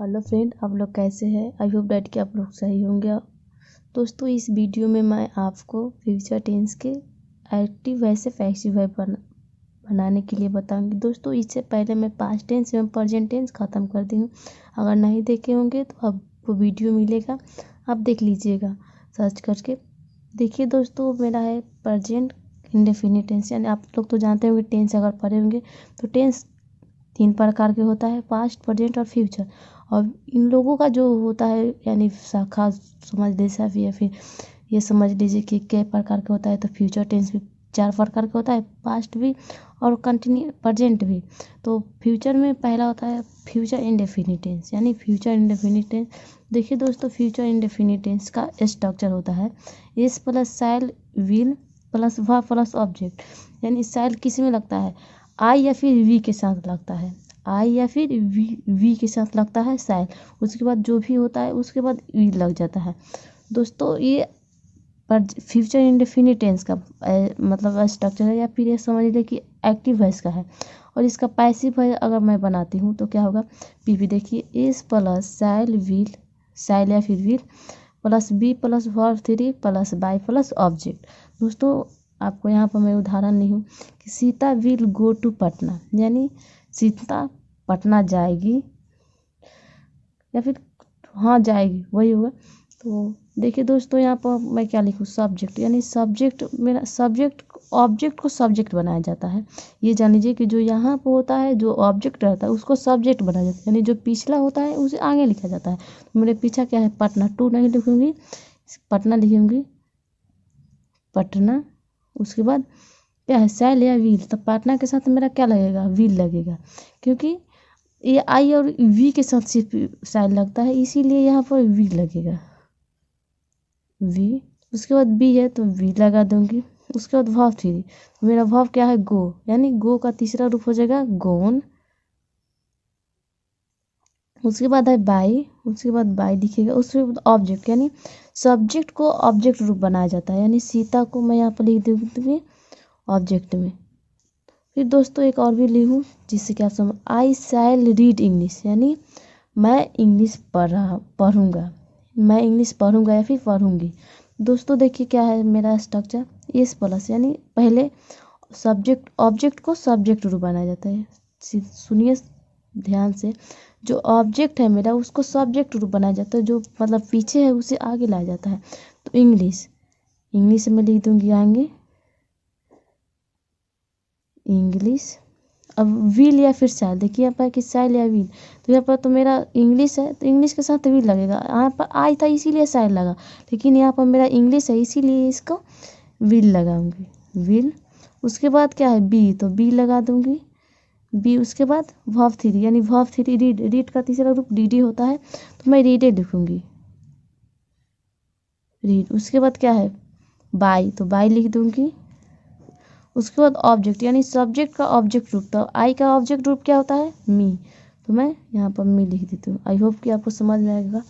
Hello friend, आप लोग कैसे हैं? आई होप डैट कि आप लोग सही होंगे। दोस्तों, इस वीडियो में मैं आपको फ्यूचर टेंस के एक्टिव वॉइस से पैसिव वॉइस बनाने के लिए बताऊंगी। दोस्तों, इससे पहले मैं पास्ट टेंस एवं प्रेजेंट टेंस ख़त्म कर दी हूँ। अगर नहीं देखे होंगे तो आपको वीडियो मिलेगा, आप देख लीजिएगा सर्च करके। देखिए दोस्तों, मेरा है प्रेजेंट इंडेफिनिट टेंस। यानी आप लोग तो जानते होंगे टेंस अगर पढ़े होंगे तो टेंस 3 प्रकार के होता है, पास्ट, प्रेजेंट और फ्यूचर। और इन लोगों का जो होता है यानी शाखा समझ लीजिए या फिर ये समझ लीजिए कि कई प्रकार का होता है। तो फ्यूचर टेंस भी 4 प्रकार का होता है, पास्ट भी और कंटिन्यू प्रेजेंट भी। तो फ्यूचर में पहला होता है फ्यूचर इंडेफिनिट टेंस। यानी फ्यूचर इंडेफिनिट टेंस, देखिए दोस्तों, फ्यूचर इंडेफिनिट टेंस का स्ट्रक्चर होता है इस plus shall will plus verb plus object. यानी शैल किस में लगता है? आई या फिर वी के साथ लगता है। आई या फिर वी के साथ लगता है शैल। उसके बाद जो भी होता है उसके बाद वी लग जाता है। दोस्तों, ये फ्यूचर इंडेफिनिट टेंस का मतलब स्ट्रक्चर है, या फिर ये समझ लीजिए कि एक्टिव वॉइस का है। और इसका पैसिव वॉइस अगर मैं बनाती हूँ तो क्या होगा? पीवी देखिए, इस प्लस शैल विल, शैल या फिर will plus be plus verb 3 plus by plus object. दोस्तों, आपको यहाँ पर मैं उदाहरण ली हूँ कि Sita will go to Patna. यानी सीता पटना जाएगी या फिर हाँ जाएगी, वही होगा। तो देखिए दोस्तों, यहाँ पर मैं क्या लिखूँ? सब्जेक्ट। यानी सब्जेक्ट, मेरा सब्जेक्ट ऑब्जेक्ट को सब्जेक्ट बनाया जाता है। ये जान लीजिए कि जो यहाँ पर होता है, जो ऑब्जेक्ट रहता है उसको सब्जेक्ट बनाया जाता है। यानी जो पिछला होता है उसे आगे लिखा जाता है। तो मेरे पीछा क्या है? पटना। टू नहीं लिखूँगी, पटना लिखूँगी, पटना। उसके बाद क्या है? शैल या व्हील। तो पटना के साथ मेरा क्या लगेगा? व्हील लगेगा, क्योंकि ये आई और वी के साथ सिर्फ शैल लगता है, इसीलिए यहाँ पर वी लगेगा, वी। उसके बाद बी है तो वी लगा दूंगी। उसके बाद वर्ब 3, तो मेरा वर्ब क्या है? गो। यानी गो का तीसरा रूप हो जाएगा गोन। उसके बाद है बाई, उसके बाद बाई दिखेगा। उसके बाद ऑब्जेक्ट, यानी सब्जेक्ट को ऑब्जेक्ट रूप बनाया जाता है। यानी सीता को मैं यहाँ पर लिख दूँगी ऑब्जेक्ट में। फिर दोस्तों एक और भी लिखूँ जिससे क्या समझ, आई शैल रीड इंग्लिश। यानी मैं इंग्लिश पढ़ूँगा, मैं इंग्लिश पढ़ूँगा या फिर पढ़ूँगी। दोस्तों देखिए क्या है मेरा स्ट्रक्चर, इस प्लस, यानी पहले सब्जेक्ट ऑब्जेक्ट को सब्जेक्ट रूप बनाया जाता है। सुनिए ध्यान से, जो ऑब्जेक्ट है मेरा उसको सब्जेक्ट रूप बनाया जाता है, जो मतलब पीछे है उसे आगे लाया जाता है। तो इंग्लिश, इंग्लिश में लिख दूँगी आगे इंग्लिश। अब विल या फिर शैल, देखिए यहाँ पर कि शैल या विल। तो यहाँ पर तो मेरा इंग्लिश है तो इंग्लिश के साथ विल लगेगा। यहाँ पर आई था इसीलिए शैल लगा, लेकिन यहाँ पर मेरा इंग्लिश है इसीलिए इसको विल लगाऊंगी, विल। उसके बाद क्या है? बी, तो बी लगा दूंगी, बी। उसके बाद वर्ब 3, यानी वर्ब 3 रीड, रीड का तीसरा रूप डी होता है, तो मैं रीडे लिखूंगी, रीड। उसके बाद क्या है? बाई, तो बाई लिख दूंगी। उसके बाद ऑब्जेक्ट, यानी सब्जेक्ट का ऑब्जेक्ट रूप। तो आई का ऑब्जेक्ट रूप क्या होता है? मी, तो मैं यहाँ पर मी लिख देती हूँ। आई होप कि आपको समझ में आएगा।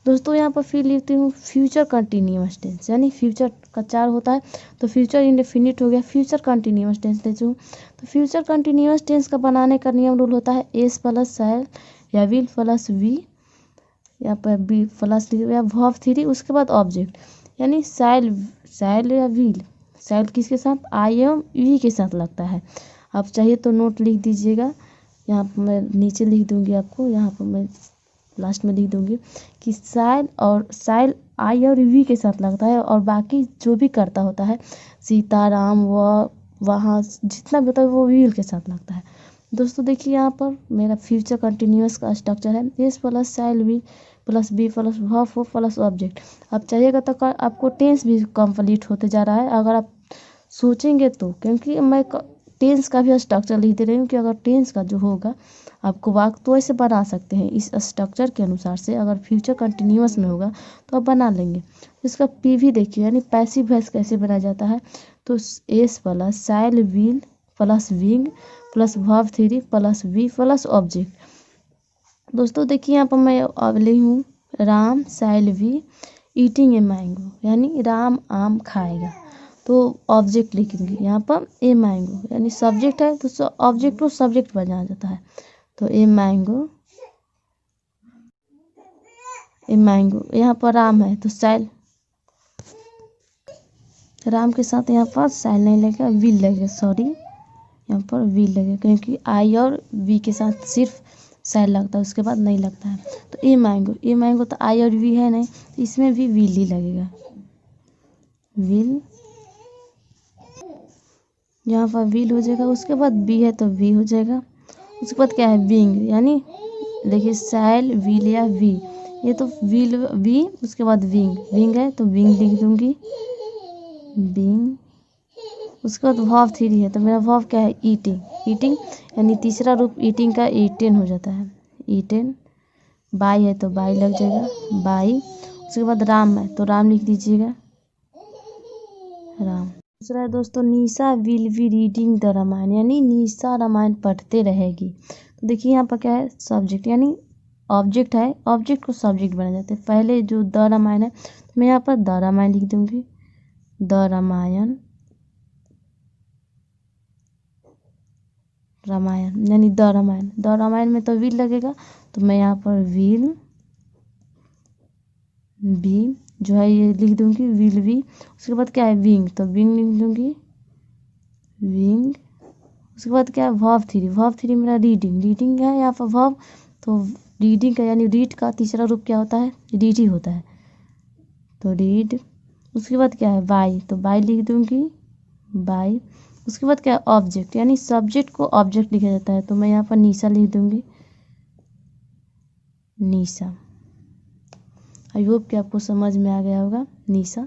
दोस्तों यहाँ पर फिर लिखती हूँ फ्यूचर कंटिन्यूअस टेंस। यानी फ्यूचर का 4 होता है, तो फ्यूचर इंडेफिनिट हो गया, फ्यूचर कंटिन्यूअस टेंस लेती हूँ। तो फ्यूचर कंटिन्यूअस टेंस का बनाने का नियम रूल होता है एस प्लस शैल या विल प्लस वी, यहाँ पर बी प्लस या वर्ब 3। उसके बाद ऑब्जेक्ट, यानी शैल, शैल या विल। शैल किसके साथ? आई एवं वी के साथ लगता है। आप चाहिए तो नोट लिख दीजिएगा, यहाँ पर मैं नीचे लिख दूंगी आपको, यहाँ पर मैं लास्ट में लिख दूंगी कि शैल और शैल आई और वी के साथ लगता है, और बाकी जो भी करता होता है सीताराम व वहाँ जितना भी होता है वो विल के साथ लगता है। दोस्तों देखिए यहाँ पर मेरा फ्यूचर कंटिन्यूअस का स्ट्रक्चर है S plus shall V plus be plus verb plus object. अब चाहिएगा तो आपको टेंस भी कंप्लीट होते जा रहा है अगर आप सोचेंगे तो, क्योंकि मैं टेंस का भी स्ट्रक्चर लिख दे रही हूँ कि अगर टेंस का जो होगा आपको वाक्य तो ऐसे बना सकते हैं इस स्ट्रक्चर के अनुसार से। अगर फ्यूचर कंटिन्यूअस में होगा तो आप बना लेंगे। इसका पी भी देखिए, यानी पैसिव वॉइस कैसे बनाया जाता है। तो S plus shall will plus being plus verb 3 plus V plus object. दोस्तों देखिए यहाँ पर मैं अब ली हूँ Ram shall be eating a mango. यानी राम आम खाएगा, तो ऑब्जेक्ट लिखेंगे यहाँ पर ए मैंगो। यानी सब्जेक्ट है तो ऑब्जेक्ट को सब्जेक्ट बनाया जाता है, तो ए मैंगो ए मैंगो। यहाँ पर राम है तो सैल, राम के साथ यहाँ पर सैल नहीं लगेगा, विल लगेगा, सॉरी यहाँ पर विल लगेगा क्योंकि आई और वी के साथ सिर्फ सैल लगता है, उसके बाद नहीं लगता है। तो ए मैंगो तो आई और वी है नहीं, तो इसमें भी विल ही लगेगा, विल। यहाँ पर विल हो जाएगा, उसके बाद बी है तो वी हो जाएगा। उसके बाद क्या है विंग, यानी देखिए सैल विल या वी, ये तो विल वी, उसके बाद विंग, विंग है तो विंग लिख दूंगी, विंग। उसके बाद वर्ब 3 है तो मेरा वर्ब क्या है ईटिंग, ईटिंग यानी तीसरा रूप ईटिंग का ईटेन हो जाता है, ईटेन। बाई है तो बाई लग जाएगा, बाई। उसके बाद राम है तो राम लिख दीजिएगा, राम। दूसरा है दोस्तों Nisha will be reading the Ramayana, यानी निशा रामायण पढ़ते रहेगी। तो देखिए यहाँ पर क्या है सब्जेक्ट, यानी ऑब्जेक्ट है, ऑब्जेक्ट को सब्जेक्ट बना जाता है। पहले जो द रामायण है तो मैं यहाँ पर द रामायण लिख दूंगी, द रामायण, रामायण यानी द रामायण। द रामायण में तो विल लगेगा तो मैं यहाँ पर विल बी जो है ये लिख दूंगी, विल बी। उसके बाद क्या है विंग, तो विंग लिख दूंगी, विंग। उसके बाद क्या है वर्ब 3, वर्ब 3 मेरा रीडिंग, रीडिंग है यहाँ पर वर्ब, तो रीडिंग का यानी रीड का तीसरा रूप क्या होता है, रीड ही होता है, तो रीड। उसके बाद क्या है बाई, तो बाई लिख दूंगी, बाई। उसके बाद क्या है ऑब्जेक्ट, यानी सब्जेक्ट को ऑब्जेक्ट लिखा जाता है, तो मैं यहाँ पर निशा लिख दूंगी, निशा। आई होप कि आपको समझ में आ गया होगा, निशा।